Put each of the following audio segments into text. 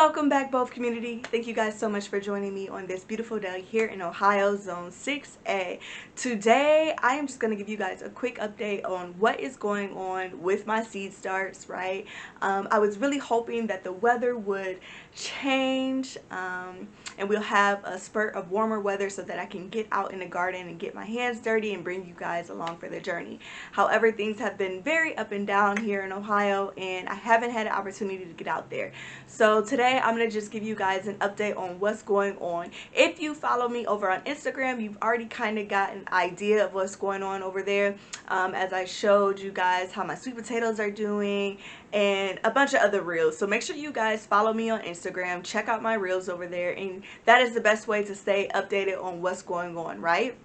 Welcome back, both community. Thank you guys so much for joining me on this beautiful day here in Ohio, Zone 6A. Today, I am just going to give you guys a quick update on what is going on with my seed starts, right? I was really hoping that the weather would change and we'll have a spurt of warmer weather so that I can get out in the garden and get my hands dirty and bring you guys along for the journey. However, things have been very up and down here in Ohio and I haven't had an opportunity to get out there. So today I'm going to just give you guys an update on what's going on. If you follow me over on Instagram, you've already kind of got an idea of what's going on over there, as I showed you guys how my sweet potatoes are doing and a bunch of other reels. So make sure you guys follow me on Instagram, check out my reels over there, and that is the best way to stay updated on what's going on, right?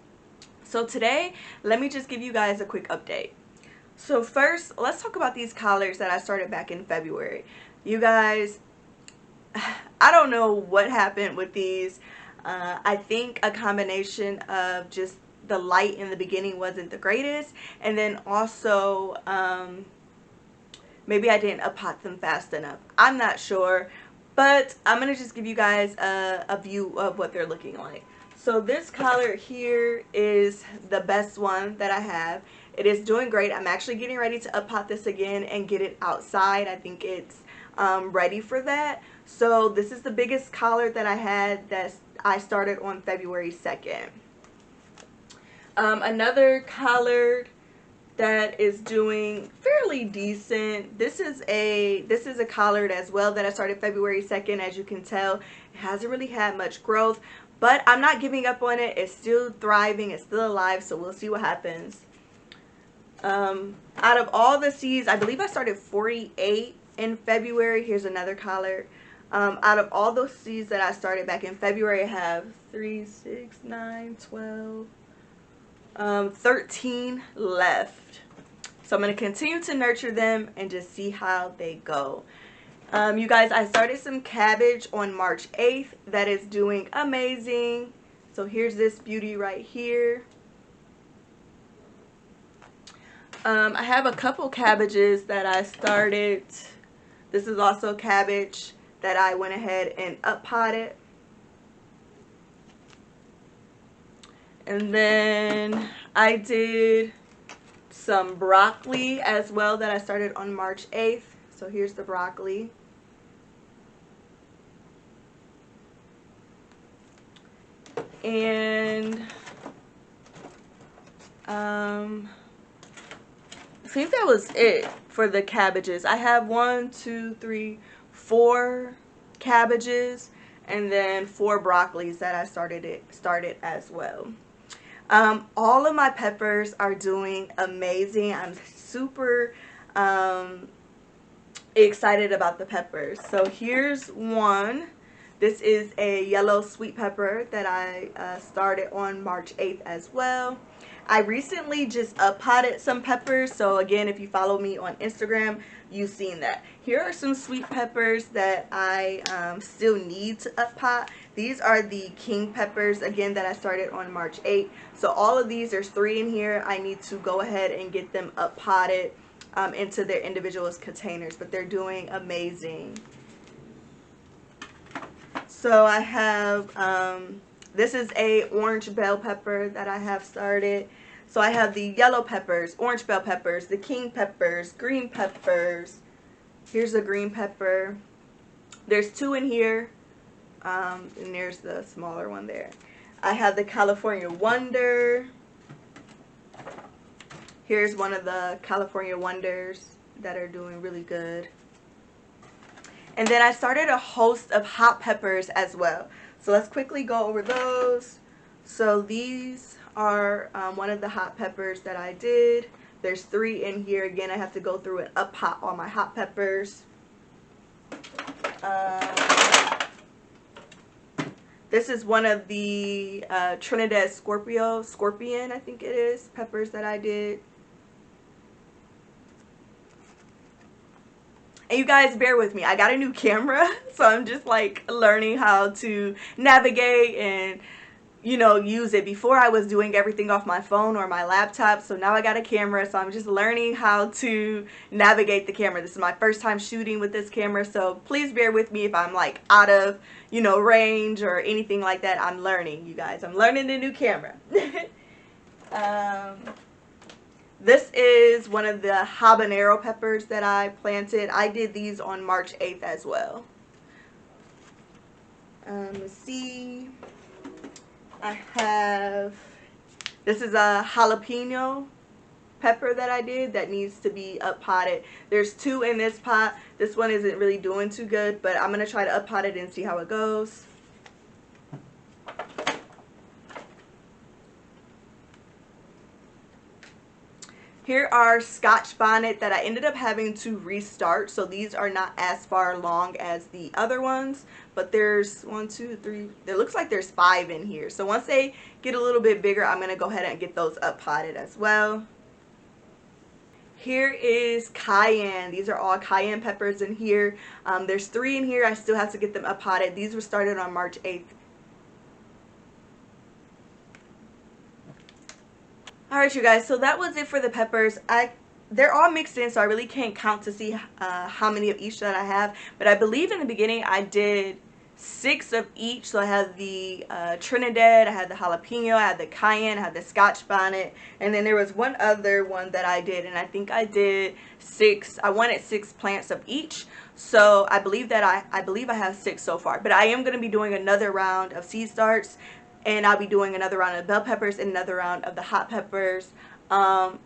So today, let me just give you guys a quick update. So first, let's talk about these collards that I started back in February. You guys, I don't know what happened with these. I think a combination of just the light in the beginning wasn't the greatest, and then also maybe I didn't up-pot them fast enough. I'm not sure, but I'm gonna just give you guys a view of what they're looking like. So this collard here is the best one that I have. It is doing great. I'm actually getting ready to up-pot this again and get it outside. I think it's ready for that. So this is the biggest collard that I had that I started on February 2nd. Another collard that is doing fairly decent. This is a collard as well that I started February 2nd. As you can tell, it hasn't really had much growth, but I'm not giving up on it. It's still thriving, it's still alive, so we'll see what happens. Out of all the seeds, I believe I started 48 in February. Here's another collard. Out of all those seeds that I started back in February, I have 3, 6, 9, 12, 13 left. So I'm going to continue to nurture them and just see how they go. You guys, I started some cabbage on March 8th that is doing amazing. So here's this beauty right here. I have a couple cabbages that I started. This is also cabbage that I went ahead and up-potted. And then I did some broccoli as well that I started on March 8th. So here's the broccoli. And I think that was it for the cabbages. I have 1, 2, 3, 4 cabbages and then 4 broccolis that I started as well. All of my peppers are doing amazing. I'm super excited about the peppers. So here's one. This is a yellow sweet pepper that I started on March 8th as well. I recently just up-potted some peppers, so again, if you follow me on Instagram, you've seen that. Here are some sweet peppers that I still need to up-pot. These are the king peppers, again, that I started on March 8th. So all of these, there's 3 in here. I need to go ahead and get them up-potted into their individual containers, but they're doing amazing. So I have, this is a orange bell pepper that I have started. So I have the yellow peppers, orange bell peppers, the king peppers, green peppers. Here's a green pepper. There's 2 in here, and there's the smaller one there. I have the California Wonder. Here's one of the California Wonders that are doing really good. And then I started a host of hot peppers as well. So let's quickly go over those. So these are one of the hot peppers that I did. There's 3 in here. Again, I have to go through and up-pot all my hot peppers. This is one of the Trinidad Scorpion, I think it is, peppers that I did. And you guys bear with me. I got a new camera, so I'm just like learning how to navigate and you know, use it. Before I was doing everything off my phone or my laptop, so now I got a camera, so I'm just learning how to navigate the camera. This is my first time shooting with this camera, so please bear with me if I'm like out of, you know, range or anything like that. I'm learning, you guys. I'm learning the new camera. This is one of the habanero peppers that I planted. I did these on March 8th as well. Let's see. I have, this is a jalapeno pepper that I did that needs to be up potted. There's 2 in this pot. This one isn't really doing too good, but I'm going to try to up pot it and see how it goes. Here are Scotch bonnet that I ended up having to restart, so these are not as far along as the other ones, but there's 1, 2, 3, it looks like there's 5 in here. So once they get a little bit bigger, I'm going to go ahead and get those up potted as well. Here is cayenne. These are all cayenne peppers in here. There's 3 in here. I still have to get them up potted. These were started on March 8th. Alright, you guys, so that was it for the peppers. They're all mixed in, so I really can't count to see how many of each that I have. But I believe in the beginning I did 6 of each. So I had the Trinidad, I had the jalapeno, I had the cayenne, I had the Scotch bonnet, and then there was one other one that I did, and I think I did 6. I wanted 6 plants of each. So I believe that I believe I have 6 so far. But I am going to be doing another round of seed starts. And I'll be doing another round of bell peppers and another round of the hot peppers. And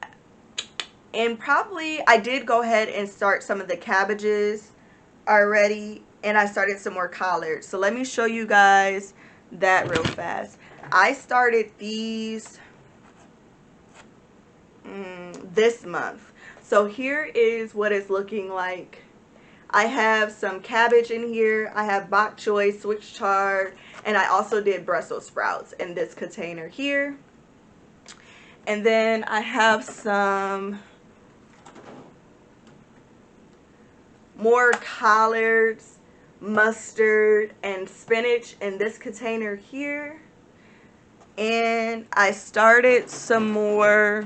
probably I did go ahead and start some of the cabbages already. And I started some more collards. So let me show you guys that real fast. I started these this month. So here is what it's looking like. I have some cabbage in here. I have bok choy, switch chard, and I also did Brussels sprouts in this container here. And then I have some more collards, mustard, and spinach in this container here. And I started some more.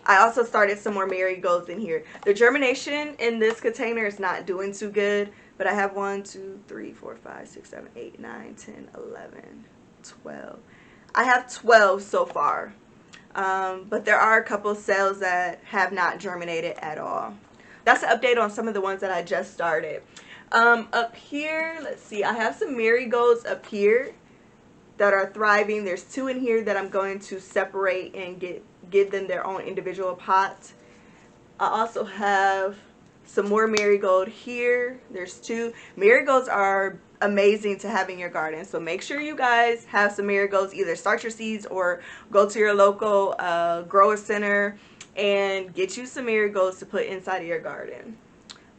I also started some more marigolds in here. The germination in this container is not doing too good, but I have 1, 2, 3, 4, 5, 6, 7, 8, 9, 10, 11, 12. I have 12 so far, but there are a couple cells that have not germinated at all. That's an update on some of the ones that I just started. Up here, let's see, I have some marigolds up here that are thriving. There's 2 in here that I'm going to separate and give them their own individual pots. I also have some more marigold here. There's 2. Marigolds are amazing to have in your garden, so make sure you guys have some marigolds. Either start your seeds or go to your local grower center and get you some marigolds to put inside of your garden.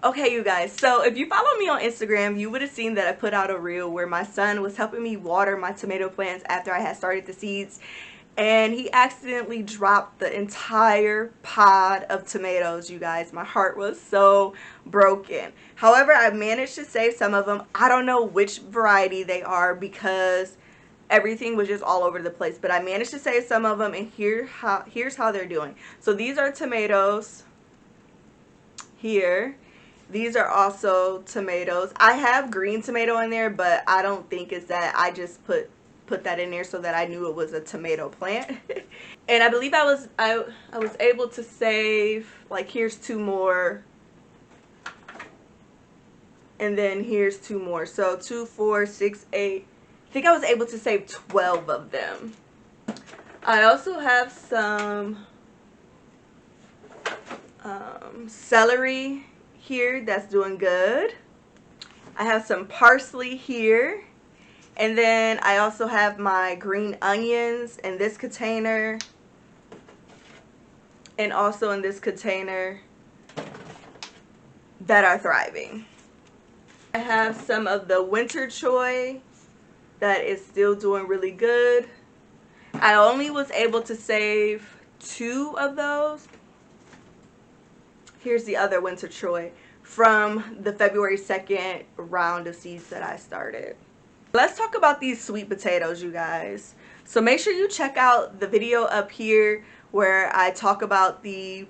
Okay, you guys, so if you follow me on Instagram, you would have seen that I put out a reel where my son was helping me water my tomato plants after I had started the seeds, and he accidentally dropped the entire pod of tomatoes, you guys. My heart was so broken. However, I managed to save some of them. I don't know which variety they are because everything was just all over the place, but I managed to save some of them, and here's how they're doing. So these are tomatoes here. These are also tomatoes. I have green tomato in there, but I don't think it's that. I just put that in there so that I knew it was a tomato plant. And I believe I was able to save, like, here's 2 more. And then here's 2 more. So 2, 4, 6, 8. I think I was able to save 12 of them. I also have some celery here that's doing good. I have some parsley here, and then I also have my green onions in this container, and also in this container that are thriving. I have some of the winter choy that is still doing really good. I only was able to save 2 of those. Here's the other winter choy from the February 2nd round of seeds that I started. Let's talk about these sweet potatoes, you guys. So make sure you check out the video up here where I talk about the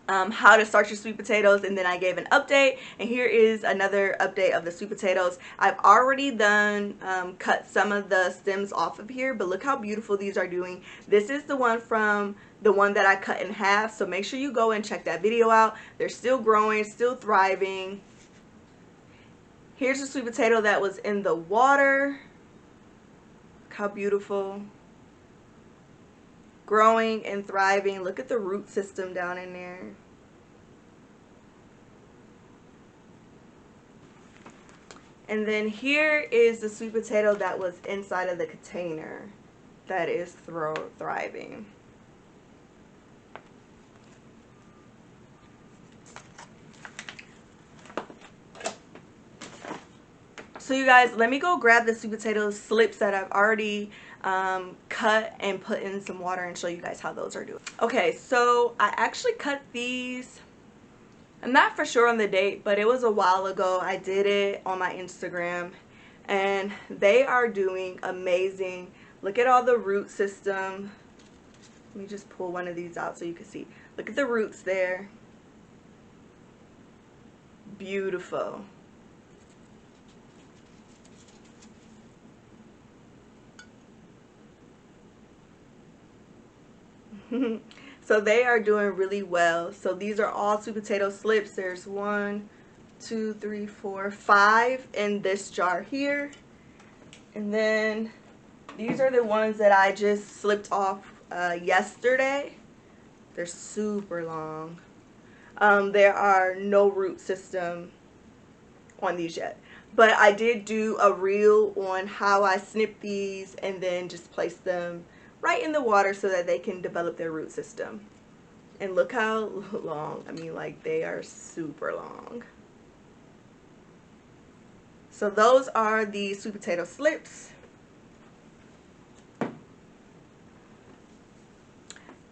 how to start your sweet potatoes, and then I gave an update, and here is another update of the sweet potatoes. I've already done cut some of the stems off of here, but look how beautiful these are doing. This is the one from the one that I cut in half, so make sure you go and check that video out. They're still growing, still thriving. Here's the sweet potato that was in the water. Look how beautiful. Growing and thriving. Look at the root system down in there. And then here is the sweet potato that was inside of the container that is thriving. So you guys, let me go grab the sweet potato slips that I've already cut and put in some water and show you guys how those are doing. Okay, so I actually cut these, I'm not for sure on the date, but it was a while ago. I did it on my Instagram, and they are doing amazing. Look at all the root system. Let me just pull one of these out so you can see. Look at the roots there. Beautiful. So they are doing really well. So these are all sweet potato slips. There's 1, 2, 3, 4, 5 in this jar here. And then these are the ones that I just slipped off yesterday. They're super long. There are no root system on these yet. But I did do a reel on how I snip these and then just place them right in the water so that they can develop their root system. And look how long. I mean, like, they are super long. So those are the sweet potato slips.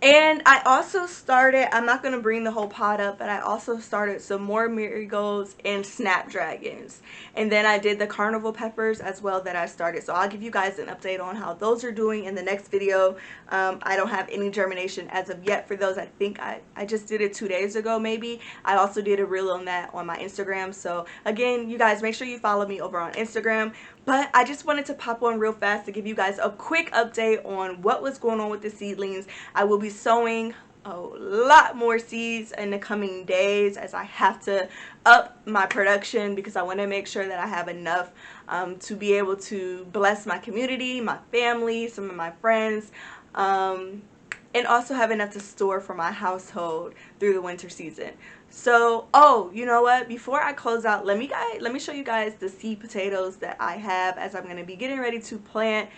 And I also started, I'm not going to bring the whole pot up, but I also started some more marigolds and snapdragons. And then I did the carnival peppers as well that I started. So I'll give you guys an update on how those are doing in the next video. I don't have any germination as of yet for those. I think I just did it 2 days ago maybe. I also did a reel on that on my Instagram. So again, you guys, make sure you follow me over on Instagram. But I just wanted to pop on real fast to give you guys a quick update on what was going on with the seedlings. I will be sowing a lot more seeds in the coming days as I have to up my production because I want to make sure that I have enough to be able to bless my community, my family, some of my friends, and also have enough to store for my household through the winter season. So, oh, you know what? Before I close out, let me show you guys the seed potatoes that I have as I'm going to be getting ready to plant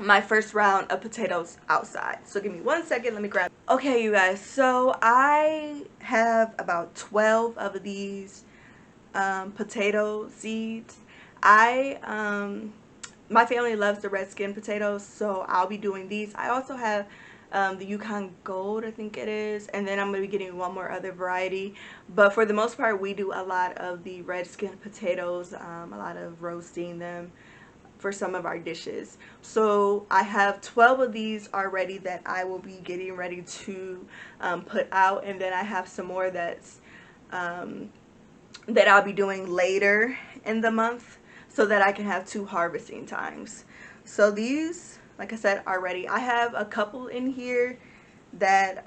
my first round of potatoes outside. So give me 1 second, let me grab. Okay, you guys, so I have about 12 of these potato seeds. My family loves the red skin potatoes, so I'll be doing these. I also have the Yukon Gold, I think it is, and then I'm going to be getting one more other variety. But for the most part, we do a lot of the red skin potatoes, a lot of roasting them for some of our dishes. So I have 12 of these already that I will be getting ready to put out, and then I have some more that's that I'll be doing later in the month so that I can have 2 harvesting times. So these, like I said, are ready. I have a couple in here that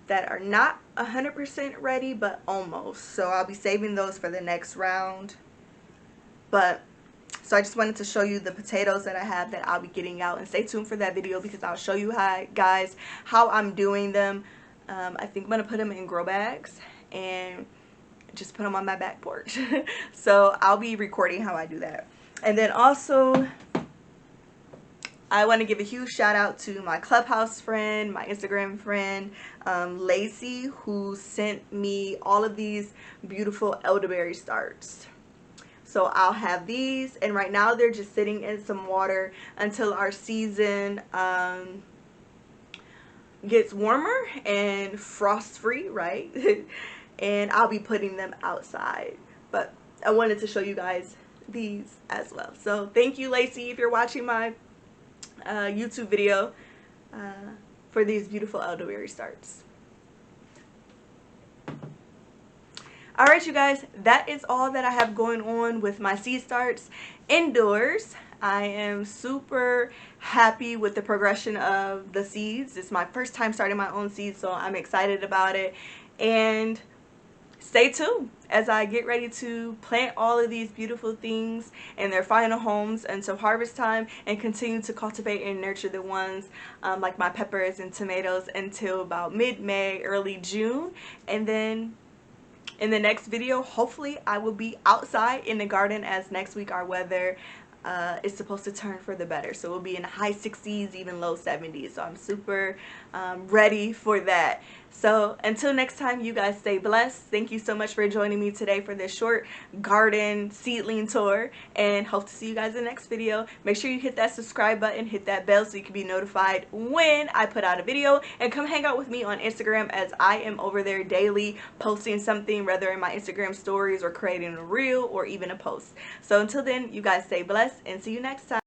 that are not 100% ready, but almost. So I'll be saving those for the next round. But so I just wanted to show you the potatoes that I have that I'll be getting out, and stay tuned for that video because I'll show you guys how I'm doing them. I think I'm gonna put them in grow bags and just put them on my back porch. So I'll be recording how I do that. And then also I want to give a huge shout out to my Clubhouse friend, my Instagram friend, Lacey, who sent me all of these beautiful elderberry starts. So I'll have these, and right now they're just sitting in some water until our season gets warmer and frost free, right? And I'll be putting them outside. But I wanted to show you guys these as well. So thank you, Lacey, if you're watching my YouTube video for these beautiful elderberry starts. Alright, you guys, that is all that I have going on with my seed starts indoors. I am super happy with the progression of the seeds. It's my first time starting my own seeds, so I'm excited about it. And stay tuned as I get ready to plant all of these beautiful things in their final homes until harvest time, and continue to cultivate and nurture the ones like my peppers and tomatoes until about mid-May, early June. And then in the next video, hopefully I will be outside in the garden, as next week our weather is supposed to turn for the better. So we'll be in the high 60s, even low 70s. So I'm super ready for that. So until next time, you guys stay blessed. Thank you so much for joining me today for this short garden seedling tour, and hope to see you guys in the next video. Make sure you hit that subscribe button, hit that bell so you can be notified when I put out a video, and come hang out with me on Instagram, as I am over there daily posting something, whether in my Instagram stories or creating a reel or even a post. So until then, you guys stay blessed and see you next time.